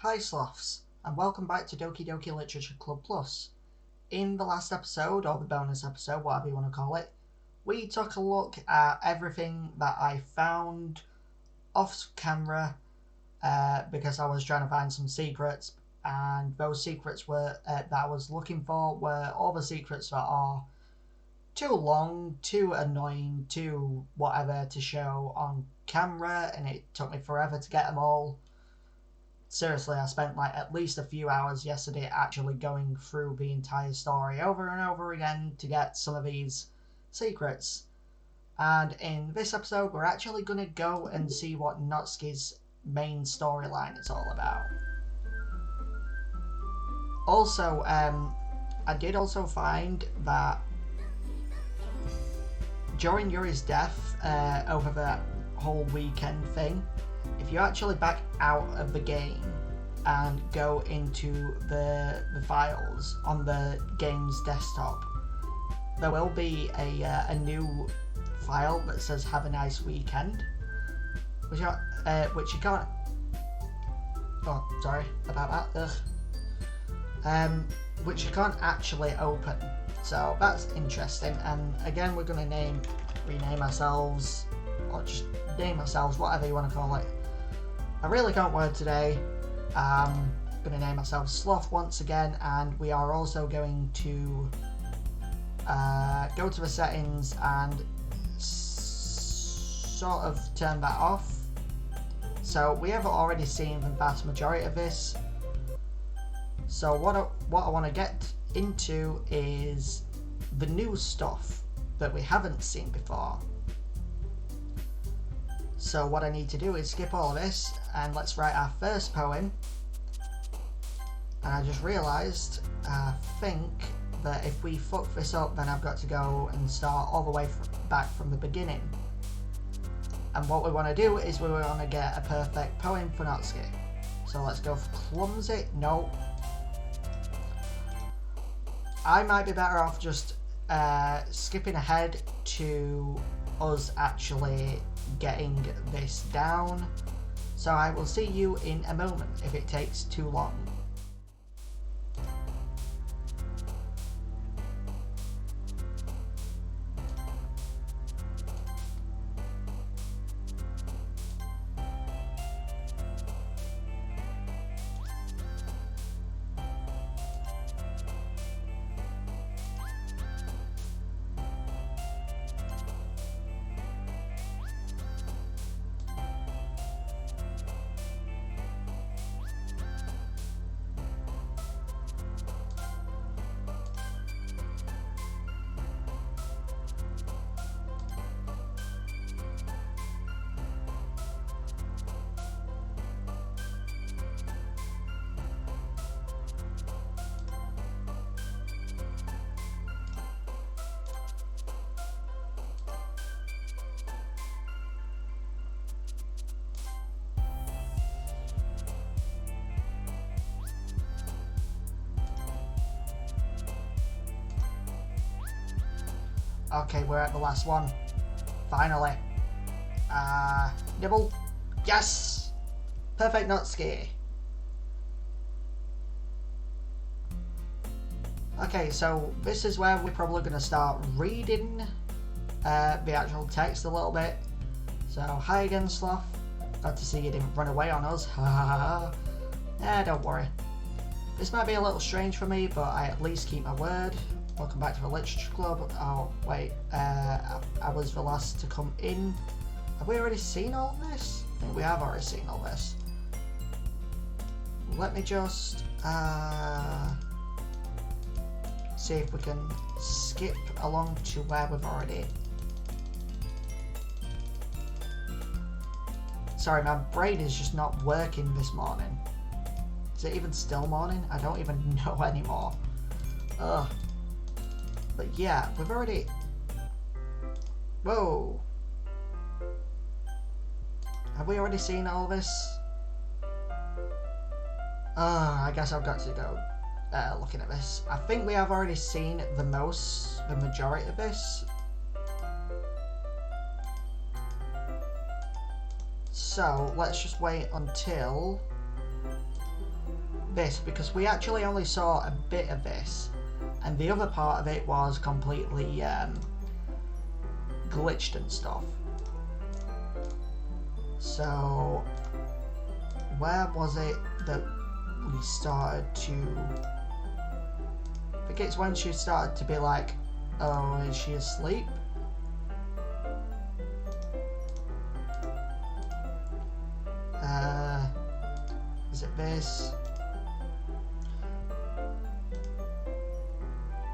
Hi Sloths, and welcome back to Doki Literature Club Plus. In the last episode, or the bonus episode, whatever you want to call it, we took a look at everything that I found off camera because I was trying to find some secrets, and those secrets were that I was looking for were all the secrets that are too long, too annoying, too whatever to show on camera, and it took me forever to get them all. Seriously, I spent like at least a few hours yesterday actually going through the entire story over and over again to get some of these secrets. And in this episode, we're actually going to go and see what Natsuki's main storyline is all about. Also, I did also find that during Yuri's death, over that whole weekend thing, if you actually back out of the game and go into the files on the game's desktop, there will be a new file that says "Have a nice weekend," which you can't. Oh, sorry about that. Which you can't actually open. So that's interesting. And again, we're going to rename ourselves, or just name ourselves, whatever you want to call it. I really can't word today. I'm going to name ourselves Sloth once again, and we are also going to go to the settings and sort of turn that off. So we have already seen the vast majority of this. So what I want to get into is the new stuff that we haven't seen before. So what I need to do is skip all of this and let's write our first poem. And I just realised, I think that if we fuck this up, then I've got to go and start all the way back from the beginning. And what we want to do is we want to get a perfect poem for Natsuki. So let's go for clumsy. No. I might be better off just skipping ahead to us actually getting this down. So I will see you in a moment if it takes too long. Okay, we're at the last one. Finally. Nibble. Yes! Perfect Natsuki. Okay, so this is where we're probably going to start reading the actual text a little bit. So, hi again, Sloth. Glad to see you didn't run away on us. Ha ha ha. Eh, don't worry. This might be a little strange for me, but I at least keep my word. Welcome back to the Literature Club. Oh, wait, I was the last to come in. Have we already seen all this? I think we have already seen all this. Let me just see if we can skip along to where we've already... Sorry, my brain is just not working this morning. Is it even still morning? I don't even know anymore. Ugh. But yeah, we've already... Whoa! Have we already seen all this? I guess I've got to go looking at this. I think we have already seen the majority of this. So, let's just wait until this, because we actually only saw a bit of this, and the other part of it was completely glitched and stuff. So where was it that we started to... I think it's when she started to be like, oh, is she asleep? Is it this?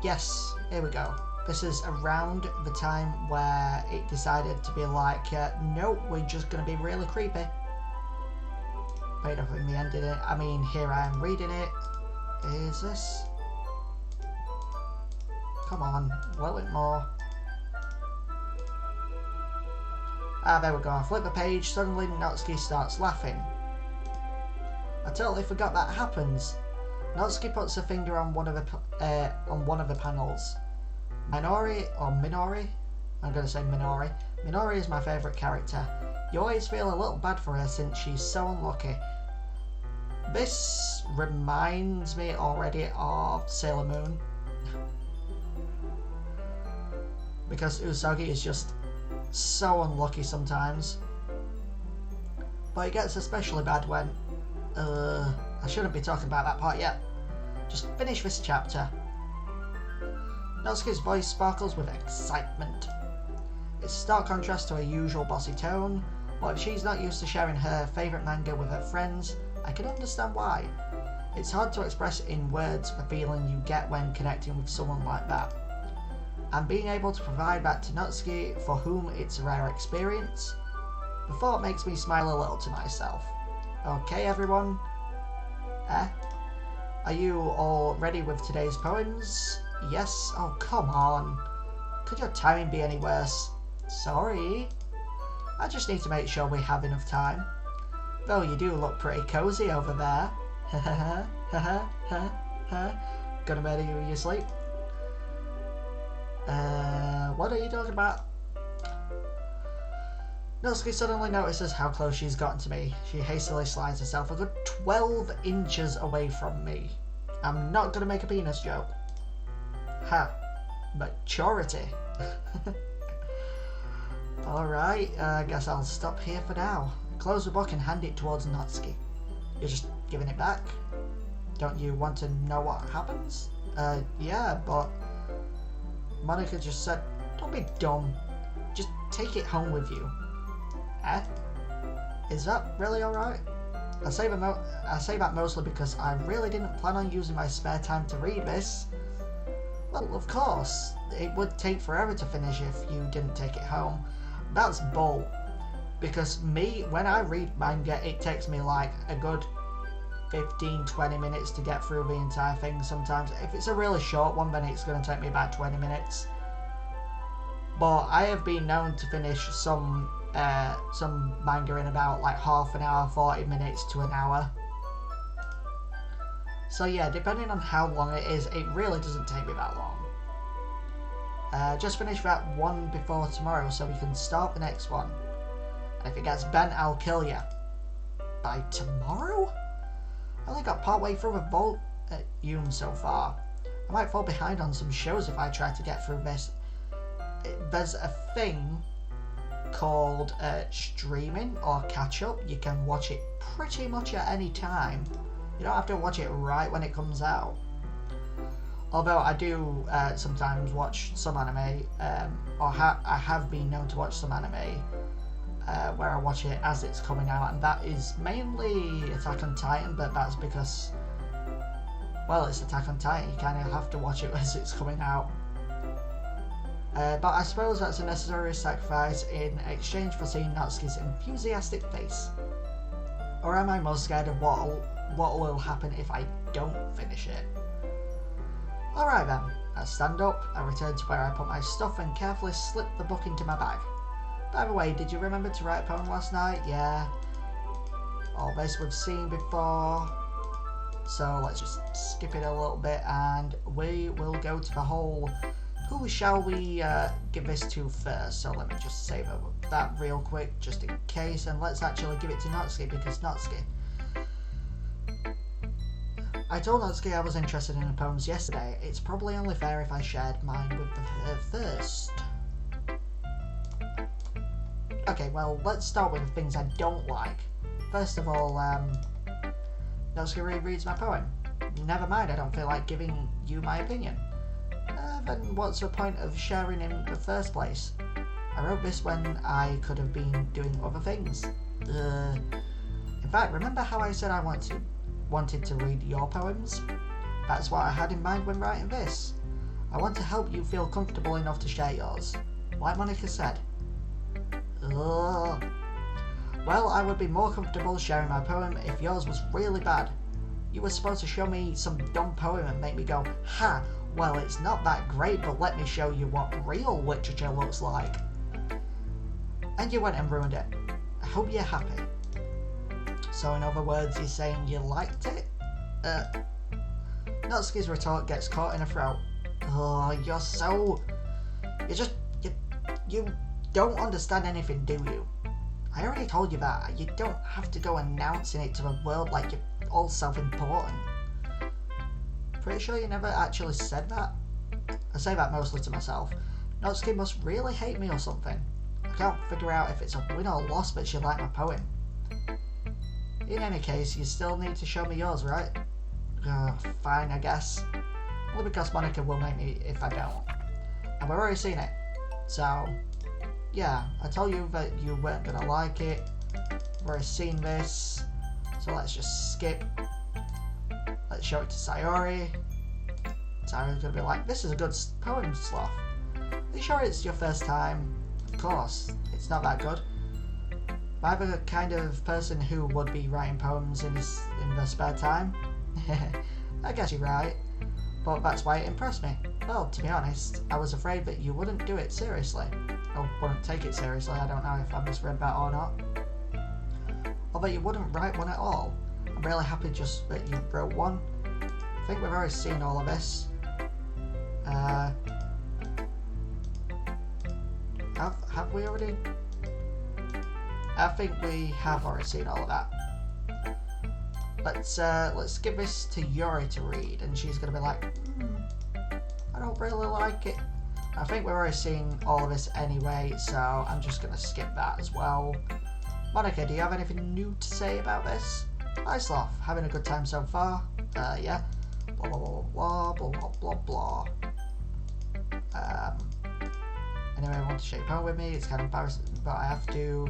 Yes, here we go. This is around the time where it decided to be like, nope, we're just going to be really creepy. Paid off in the end, didn't it? I mean, here I am reading it. Is this? Come on, a little bit more. Ah, there we go. I flip the page, suddenly Natsuki starts laughing. I totally forgot that happens. Natsuki puts her finger on one of the panels. Minori? I'm going to say Minori. Minori is my favourite character. You always feel a little bad for her since she's so unlucky. This reminds me already of Sailor Moon. Because Usagi is just so unlucky sometimes. But it gets especially bad when... I shouldn't be talking about that part yet. Just finish this chapter. Natsuki's voice sparkles with excitement. It's a stark contrast to her usual bossy tone, but if she's not used to sharing her favourite manga with her friends, I can understand why. It's hard to express in words the feeling you get when connecting with someone like that. And being able to provide that to Natsuki, for whom it's a rare experience, the thought makes me smile a little to myself. Okay, everyone? Are you all ready with today's poems? Yes? Oh, come on. Could your timing be any worse? Sorry. I just need to make sure we have enough time. Though you do look pretty cozy over there. Gonna murder you in your sleep. What are you talking about? Natsuki suddenly notices how close she's gotten to me. She hastily slides herself a good 12 inches away from me. I'm not gonna make a penis joke. Ha. Maturity. Alright, I guess I'll stop here for now. Close the book and hand it towards Natsuki. You're just giving it back? Don't you want to know what happens? Yeah, but... Monica just said, don't be dumb. Just take it home with you. Is that really alright? I say that mostly because I really didn't plan on using my spare time to read this. Well, of course, it would take forever to finish if you didn't take it home. That's bull. Because when I read manga, it takes me like a good 15-20 minutes to get through the entire thing sometimes. If it's a really short one, then it's going to take me about 20 minutes. But I have been known to finish some manga in about like half an hour, 40 minutes to an hour. So yeah, depending on how long it is, it really doesn't take me that long. Just finish that one before tomorrow so we can start the next one. And if it gets bent, I'll kill you. By tomorrow? I only got partway through a volume so far. I might fall behind on some shows if I try to get through this. There's a thing called streaming or catch up. You can watch it pretty much at any time. You don't have to watch it right when it comes out. Although I do sometimes watch some anime, I have been known to watch some anime where I watch it as it's coming out, and that is mainly Attack on Titan, but that's because, well, it's Attack on Titan, you kind of have to watch it as it's coming out. But I suppose that's a necessary sacrifice in exchange for seeing Natsuki's enthusiastic face. Or am I most scared of what will happen if I don't finish it? Alright then, I stand up, I return to where I put my stuff and carefully slip the book into my bag. By the way, did you remember to write a poem last night? Yeah. All this we've seen before. So let's just skip it a little bit and we will go to the whole who shall we give this to first. So let me just save that real quick just in case, and let's actually give it to Natsuki because Natsuki. I told Natsuki I was interested in her poems yesterday. It's probably only fair if I shared mine with her first. Okay, well, let's start with the things I don't like. First of all, Natsuki rereads my poem. Never mind, I don't feel like giving you my opinion. Then what's the point of sharing in the first place? I wrote this when I could have been doing other things. In fact, remember how I said I wanted to read your poems? That's what I had in mind when writing this. I want to help you feel comfortable enough to share yours. Like Monica said. Well, I would be more comfortable sharing my poem if yours was really bad. You were supposed to show me some dumb poem and make me go, ha, well, it's not that great, but let me show you what real literature looks like. And you went and ruined it. I hope you're happy. So in other words, you're saying you liked it? Natsuki's retort gets caught in her throat. Oh, you're so... You don't understand anything, do you? I already told you that. You don't have to go announcing it to the world like you're all self-important. Pretty sure you never actually said that? I say that mostly to myself. Natsuki must really hate me or something. I can't figure out if it's a win or loss that she liked my poem. In any case, you still need to show me yours, right? Fine, I guess. Only because Monica will make me if I don't. And we've already seen it. So, yeah, I told you that you weren't gonna like it. We've already seen this. So let's just skip. Let's show it to Sayori. Sayori's gonna be like, this is a good poem, Sloth. Are you sure it's your first time? Of course, it's not that good. I'm the kind of person who would be writing poems in their spare time. I guess you're right. But that's why it impressed me. Well, to be honest, I was afraid that you wouldn't do it seriously. Or wouldn't take it seriously, I don't know if I misread that or not. Or that you wouldn't write one at all. I'm really happy just that you wrote one. I think we've already seen all of this. Have we already? I think we have already seen all of that. Let's give this to Yuri to read, and she's gonna be like, I don't really like it. I think we've already seen all of this anyway, so I'm just gonna skip that as well. Monica, do you have anything new to say about this? Hi Sloth, having a good time so far? Yeah. Blah blah blah blah blah blah blah blah. Anyway, I want to shake poem with me. It's kind of embarrassing, but I have to.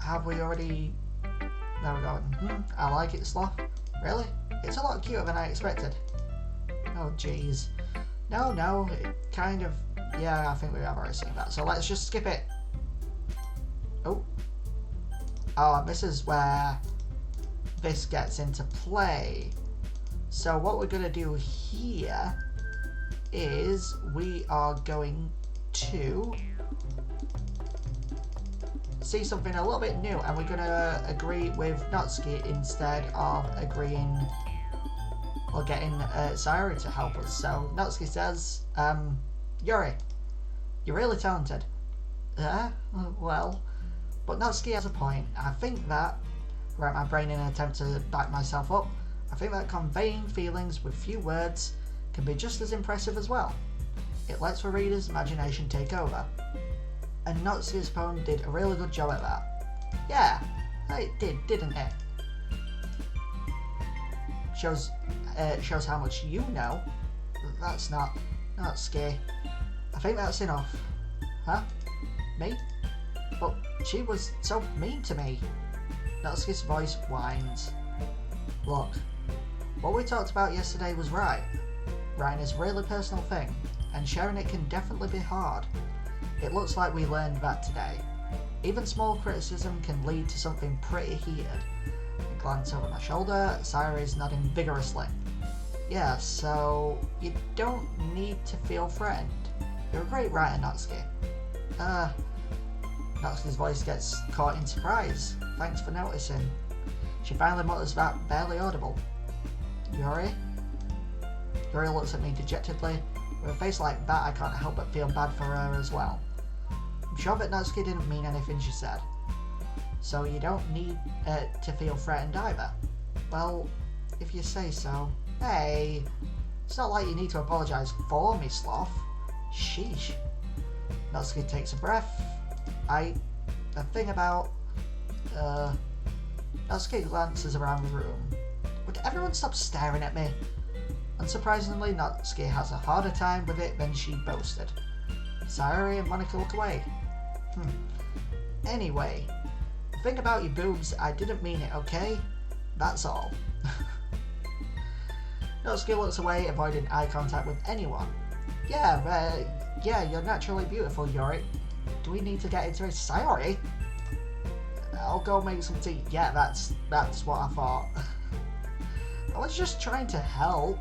Have we already? There we go. I like it, Sloth. Really? It's a lot cuter than I expected. Oh, jeez. No, it kind of... Yeah, I think we have already seen that. So let's just skip it. Oh, this is where this gets into play. So what we're going to do here is we are going to see something a little bit new, and we're going to agree with Natsuki instead of agreeing or getting Sayori to help us. So Natsuki says, Yuri, you're really talented. Well, but Natsuki has a point. I think that, right, my brain in an attempt to back myself up, I think that conveying feelings with few words can be just as impressive as well. It lets the reader's imagination take over. And Natsuki's poem did a really good job at that. Yeah, it did, didn't it? Shows how much you know. That's not Natsuki. I think that's enough. Huh? Me? But she was so mean to me. Natsuki's voice whines. Look, what we talked about yesterday was right. Writing is a really personal thing, and sharing it can definitely be hard. It looks like we learned that today. Even small criticism can lead to something pretty heated. I glance over my shoulder, Sayori's nodding vigorously. Yeah, so you don't need to feel threatened. You're a great writer, Natsuki. Natsuki's voice gets caught in surprise. Thanks for noticing. She finally mutters that barely audible. Yuri? Yuri looks at me dejectedly. With a face like that, I can't help but feel bad for her as well. I'm sure that Natsuki didn't mean anything she said. so you don't need to feel threatened either. Well, if you say so. Hey, it's not like you need to apologise for me, sloth. Sheesh. Natsuki takes a breath. The thing about... Natsuki glances around the room. Would everyone stop staring at me? Unsurprisingly, Natsuki has a harder time with it than she boasted. Sayori and Monika look away. Anyway, the thing about your boobs, I didn't mean it, okay? That's all. Natsuki looks away, avoiding eye contact with anyone. Yeah, you're naturally beautiful, Yori. Do we need to get into it? Sayori? I'll go make some tea. Yeah, that's what I thought. I was just trying to help.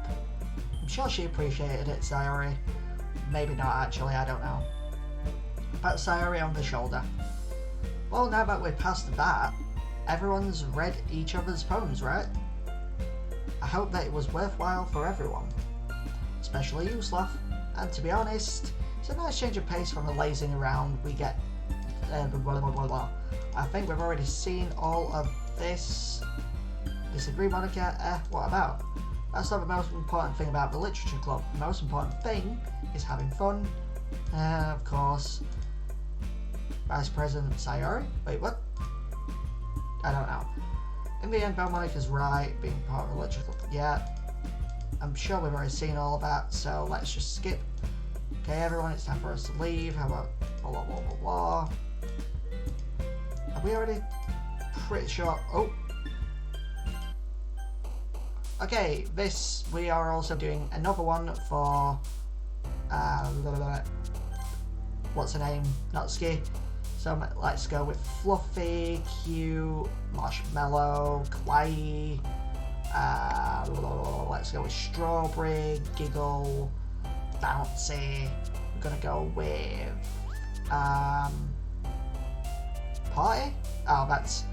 I'm sure she appreciated it, Sayori. Maybe not, actually, I don't know. Pat Sayori on the shoulder. Well, now that we're past that, everyone's read each other's poems, right? I hope that it was worthwhile for everyone. Especially you, Sloth. And to be honest, it's a nice change of pace from the lazing around we get. Blah, blah, blah, blah. I think we've already seen all of this. Disagree, Monika? What about? That's not the most important thing about the literature club. The most important thing is having fun. Of course. Vice President Sayori? Wait, what? I don't know. In the end, Monika's right, being part of the literature club. Yeah. I'm sure we've already seen all of that, so let's just skip. Okay, everyone, it's time for us to leave. How about blah, blah, blah, blah, blah. Are we already pretty sure? Oh. Okay, we are also doing another one for, what's her name? Natsuki. So let's go with Fluffy, Cute, Marshmallow, Kawaii. Let's go with Strawberry, Giggle, Bouncy. We're gonna go with Party. Oh, that's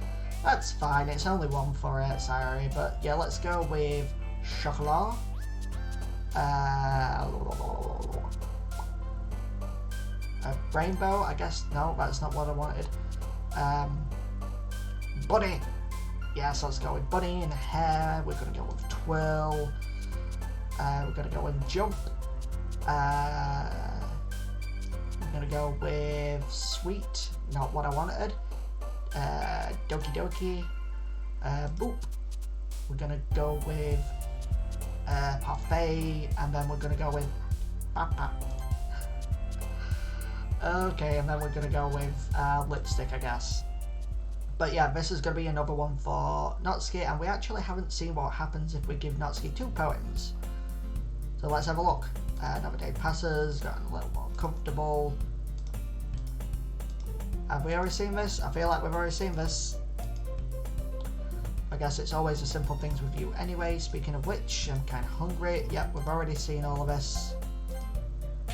fine. It's only one for it, sorry. But yeah, let's go with Chocolat. Rainbow, I guess. No, that's not what I wanted. Bunny. Yes, let's go with Bunny and Hair. We're going to go with Twirl. We're going to go with Jump. We're going to go with Sweet. Not what I wanted. Doki Doki. Boop. We're going to go with Parfait. And then we're going to go with Papa. Okay, and then we're going to go with Lipstick, I guess. But yeah, this is going to be another one for Natsuki, and we actually haven't seen what happens if we give Natsuki 2 poems. So let's have a look. Another day passes, gotten a little more comfortable. Have we already seen this? I feel like we've already seen this. I guess it's always the simple things with you anyway. Speaking of which, I'm kind of hungry. Yep, we've already seen all of this.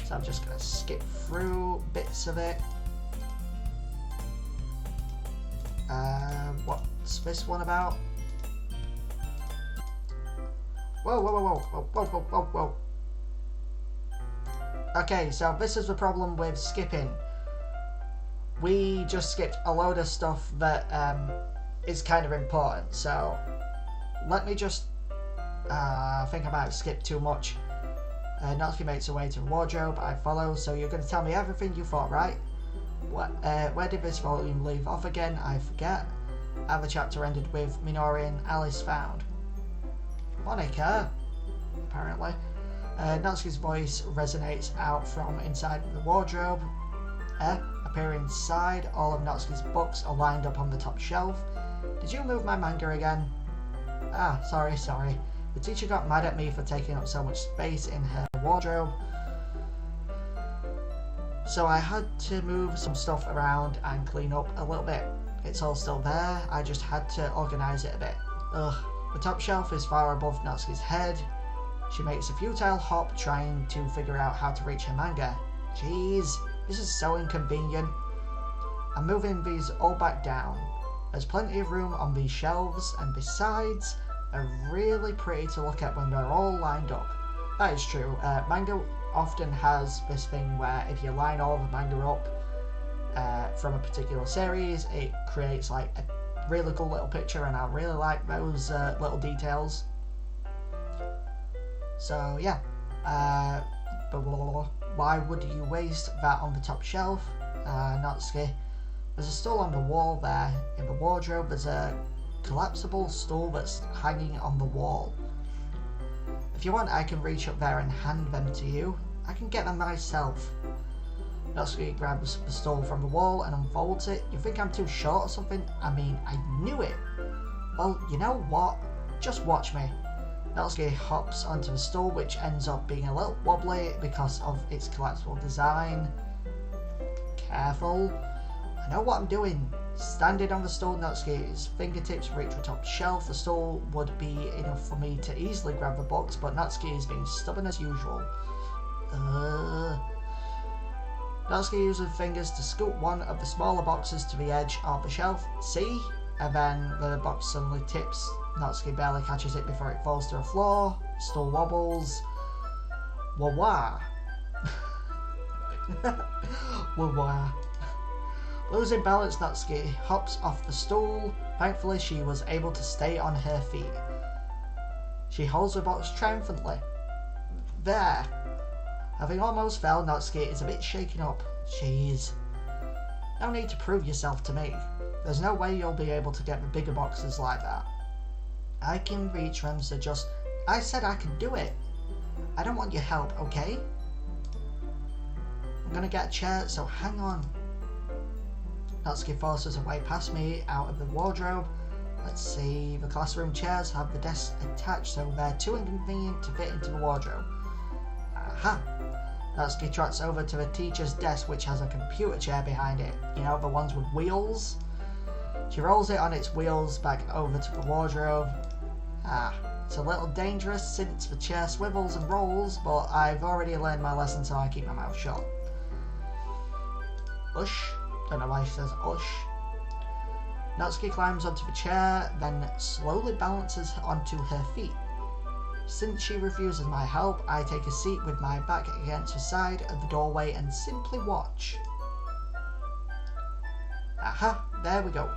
So I'm just going to skip through bits of it. What's this one about? Whoa, whoa, whoa, whoa, whoa, whoa, whoa, whoa. Okay, so this is the problem with skipping. We just skipped a load of stuff that is kind of important. So let me just think I might skip too much. Natsuki makes her way to the wardrobe. I follow. So you're going to tell me everything you thought, right? Where did this volume leave off again? I forget. Other chapter ended with Minori and Alice found. Monika, apparently. Natsuki's voice resonates out from inside the wardrobe. Appearing inside, all of Natsuki's books are lined up on the top shelf. Did you move my manga again? Ah, sorry. The teacher got mad at me for taking up so much space in her wardrobe. So I had to move some stuff around and clean up a little bit. It's all still there, I just had to organise it a bit. Ugh, the top shelf is far above Natsuki's head. She makes a futile hop trying to figure out how to reach her manga. Jeez, this is so inconvenient. I'm moving these all back down. There's plenty of room on these shelves, and besides, they're really pretty to look at when they're all lined up. That is true. Manga often has this thing where if you line all the manga up, from a particular series. It creates like a really cool little picture, and I really like those little details. So yeah, why would you waste that on the top shelf? Natsuki, there's a stool on the wall there. In the wardrobe there's a collapsible stool that's hanging on the wall. If you want, I can reach up there and hand them to you. I can get them myself. Natsuki grabs the stool from the wall and unfolds it. You think I'm too short or something? I mean, I knew it. Well, you know what? Just watch me. Natsuki hops onto the stool, which ends up being a little wobbly because of its collapsible design. Careful. I know what I'm doing. Standing on the stool, Natsuki's fingertips reach the top shelf. The stool would be enough for me to easily grab the box, but Natsuki is being stubborn as usual. Natsuki uses fingers to scoop one of the smaller boxes to the edge of the shelf. See? And then the box suddenly tips. Natsuki barely catches it before it falls to the floor. Stool wobbles. Wah-wah. Wah-wah. Losing balance, Natsuki hops off the stool. Thankfully, she was able to stay on her feet. She holds the box triumphantly. There. Having almost fell, Natsuki is a bit shaken up. Jeez. No need to prove yourself to me. There's no way you'll be able to get the bigger boxes like that. I can reach them, so just... I said I can do it. I don't want your help, okay? I'm gonna get a chair, so hang on. Natsuki forces her way past me out of the wardrobe. Let's see, the classroom chairs have the desks attached, so they're too inconvenient to fit into the wardrobe. Aha! Natsuki trots over to the teacher's desk, which has a computer chair behind it. You know, the ones with wheels? She rolls it on its wheels back over to the wardrobe. It's a little dangerous since the chair swivels and rolls, but I've already learned my lesson, so I keep my mouth shut. Ush. Don't know why she says ush. Natsuki climbs onto the chair, then slowly balances onto her feet. Since she refuses my help, I take a seat with my back against the side of the doorway and simply watch. Aha, there we go.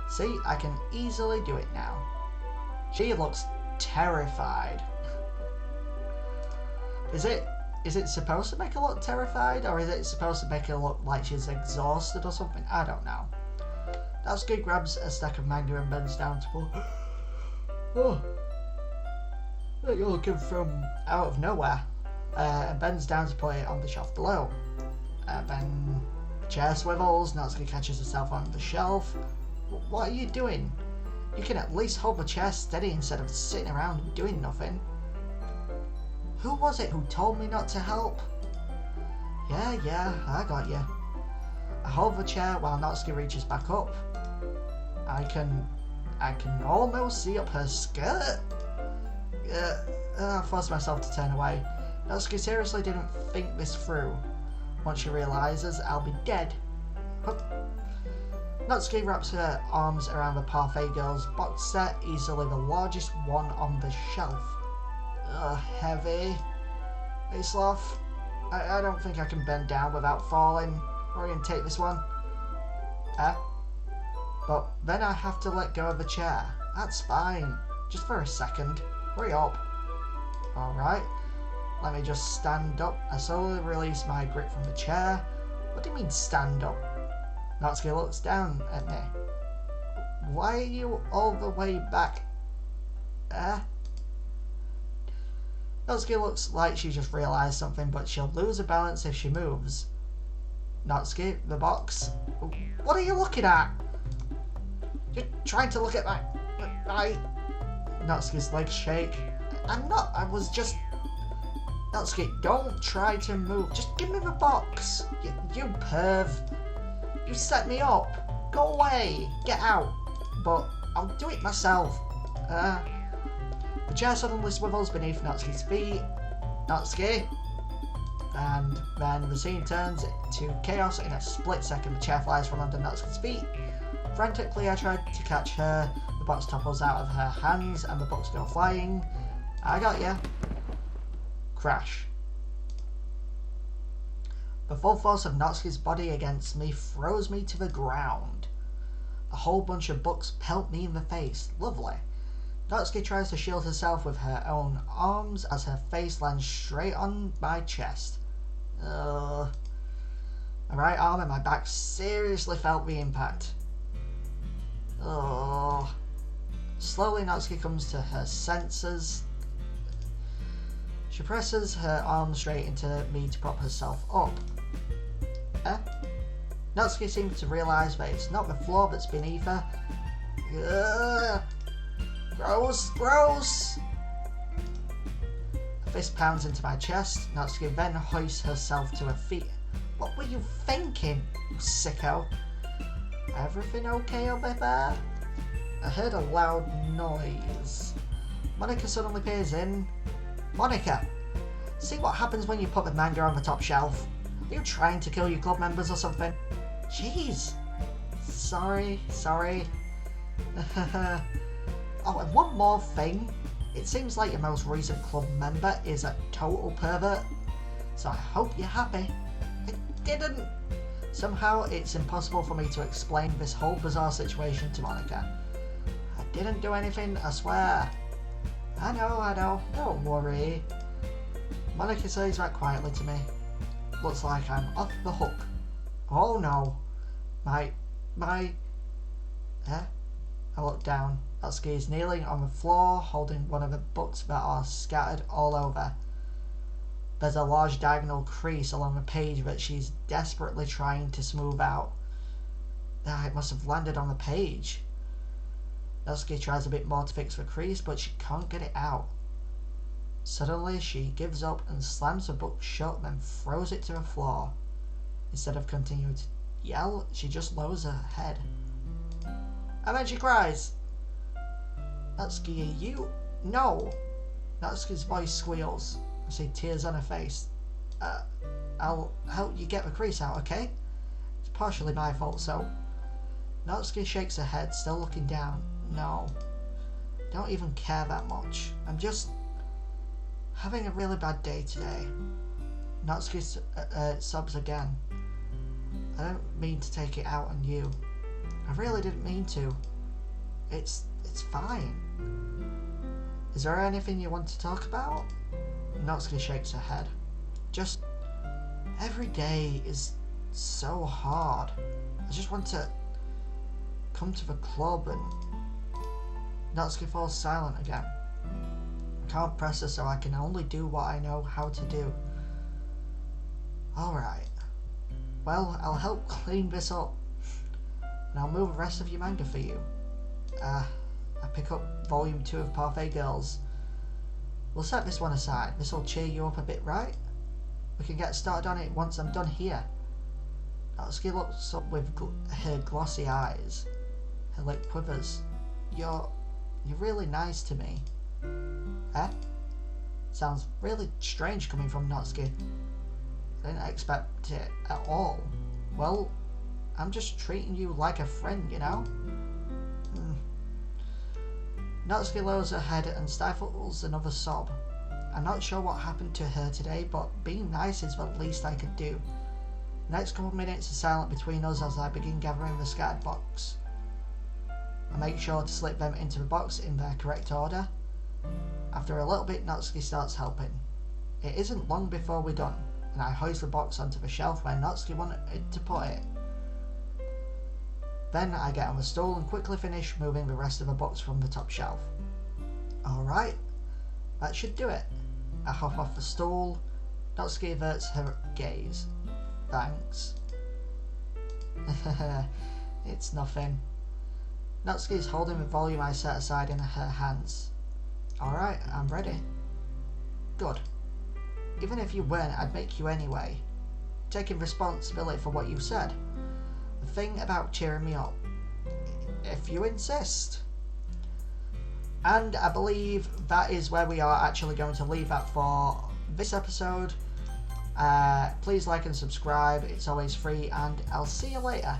See, I can easily do it now. She looks terrified. Is it supposed to make her look terrified, or is it supposed to make her look like she's exhausted or something? I don't know. Natsuki grabs a stack of manga and bends down to pull. Oh, you're looking from out of nowhere. And bends down to put it on the shelf below. Then the chair swivels. Natsuki catches herself on the shelf. What are you doing? You can at least hold the chair steady instead of sitting around and doing nothing. Who was it who told me not to help? Yeah, I got you. I hold the chair while Natsuki reaches back up. I can almost see up her skirt. I forced myself to turn away. Natsuki seriously didn't think this through. Once she realizes I'll be dead. Natsuki wraps her arms around the Parfait Girl's box set, easily the largest one on the shelf. Heavy. Hey, Sloth. I don't think I can bend down without falling. We're going to take this one. But then I have to let go of the chair. That's fine. Just for a second. Hurry up. Alright. Let me just stand up. I slowly release my grip from the chair. What do you mean stand up? Natsuki looks down at me. Why are you all the way back? Natsuki looks like she just realised something, but she'll lose her balance if she moves. Natsuki, the box. What are you looking at? You're trying to look at my... Natsuki's legs shake. I'm not, I was just... Natsuki, don't try to move. Just give me the box. You perv. You set me up. Go away. Get out. But I'll do it myself. The chair suddenly swivels beneath Natsuki's feet. Natsuki. And then the scene turns to chaos in a split second. The chair flies from under Natsuki's feet. Frantically, I try to catch her. The box topples out of her hands and the books go flying. I got ya. Crash. The full force of Natsuki's body against me throws me to the ground. A whole bunch of books pelt me in the face. Lovely. Natsuki tries to shield herself with her own arms as her face lands straight on my chest. My right arm and my back seriously felt the impact. Slowly Natsuki comes to her senses. She presses her arm straight into me to prop herself up. Natsuki seems to realise that it's not the floor that's beneath her. Gross! A fist pounds into my chest. Natsuki then hoists herself to her feet. What were you thinking, you sicko? Everything okay over there? I heard a loud noise. Monica suddenly peers in. Monica! See what happens when you put the manga on the top shelf? Are you trying to kill your club members or something? Jeez! Sorry. Oh, and one more thing. It seems like your most recent club member is a total pervert. So I hope you're happy. I didn't. Somehow it's impossible for me to explain this whole bizarre situation to Monica. I didn't do anything, I swear. I know. Don't worry. Monica says that quietly to me. Looks like I'm off the hook. Oh no. I look down. Natsuki is kneeling on the floor, holding one of the books that are scattered all over. There's a large diagonal crease along the page that she's desperately trying to smooth out. It must have landed on the page. Natsuki tries a bit more to fix the crease, but she can't get it out. Suddenly, she gives up and slams the book shut, then throws it to the floor. Instead of continuing to yell, she just lowers her head. And then she cries. Natsuki, you? No! Natsuki's voice squeals. I see tears on her face. I'll help you get the crease out, okay? It's partially my fault, so... Natsuki shakes her head, still looking down. No. Don't even care that much. I'm just... having a really bad day today. Natsuki sobs again. I don't mean to take it out on you. I really didn't mean to. It's fine. Is there anything you want to talk about? Natsuki shakes her head. Just... every day is so hard. I just want to come to the club and... Natsuki falls silent again. I can't press her, so I can only do what I know how to do. Alright. Well, I'll help clean this up. And I'll move the rest of your manga for you. I pick up volume 2 of Parfait Girls. We'll set this one aside. This'll cheer you up a bit, right? We can get started on it once I'm done here. Natsuki looks up with her glossy eyes. Her lip quivers. You're really nice to me. Sounds really strange coming from Natsuki. I didn't expect it at all. Well, I'm just treating you like a friend, you know? Natsuki lowers her head and stifles another sob. I'm not sure what happened to her today, but being nice is the least I could do. The next couple of minutes are silent between us as I begin gathering the scattered books. I make sure to slip them into the box in their correct order. After a little bit, Natsuki starts helping. It isn't long before we're done, and I hoist the box onto the shelf where Natsuki wanted to put it. Then I get on the stool and quickly finish moving the rest of the books from the top shelf. Alright, that should do it. I hop off the stool. Natsuki averts her gaze. Thanks. It's nothing. Natsuki is holding the volume I set aside in her hands. Alright, I'm ready. Good. Even if you weren't, I'd make you anyway. Taking responsibility for what you said. The thing about cheering me up. If you insist. And I believe that is where we are actually going to leave that for this episode. Please like and subscribe. It's always free, and I'll see you later.